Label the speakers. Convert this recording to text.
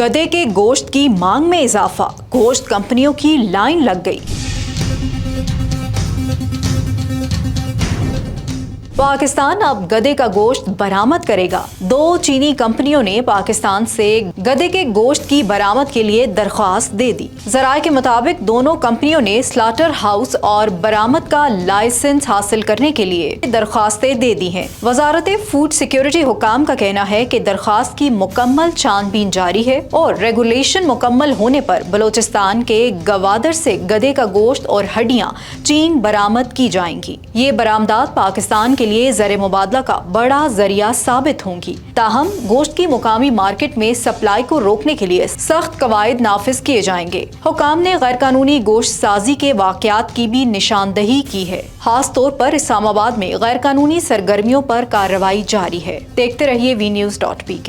Speaker 1: गधे के गोश्त की मांग में इजाफा, गोश्त कंपनियों की लाइन लग गई। पाकिस्तान अब गधे का गोश्त बरामद करेगा। 2 चीनी कंपनियों ने पाकिस्तान से गधे के गोश्त की बरामद के लिए दरख्वास्त दे दी। ज़राए के मुताबिक दोनों कंपनियों ने स्लाटर हाउस और बरामद का लाइसेंस हासिल करने के लिए दरख्वास्तें दे दी हैं। वजारत फूड सिक्योरिटी हुकाम का कहना है कि दरख्वास्त की मुकम्मल छानबीन जारी है और रेगुलेशन मुकम्मल होने पर बलोचिस्तान के गवादर से गधे का गोश्त और हड्डियां चीन बरामद की जाएंगी। ये बरामदात पाकिस्तान के लिए ज़र मुबादला का बड़ा जरिया साबित होंगी। ताहम गोश्त की मुकामी मार्केट में सप्लाई को रोकने के लिए सख्त कवायद नाफिज किए जाएंगे। हुकाम ने गैर कानूनी गोश्त साजी के वाकयात की भी निशानदही की है। खास तौर पर इस्लामाबाद में गैर कानूनी सरगर्मियों पर कार्रवाई जारी है। देखते रहिए VNews.pk।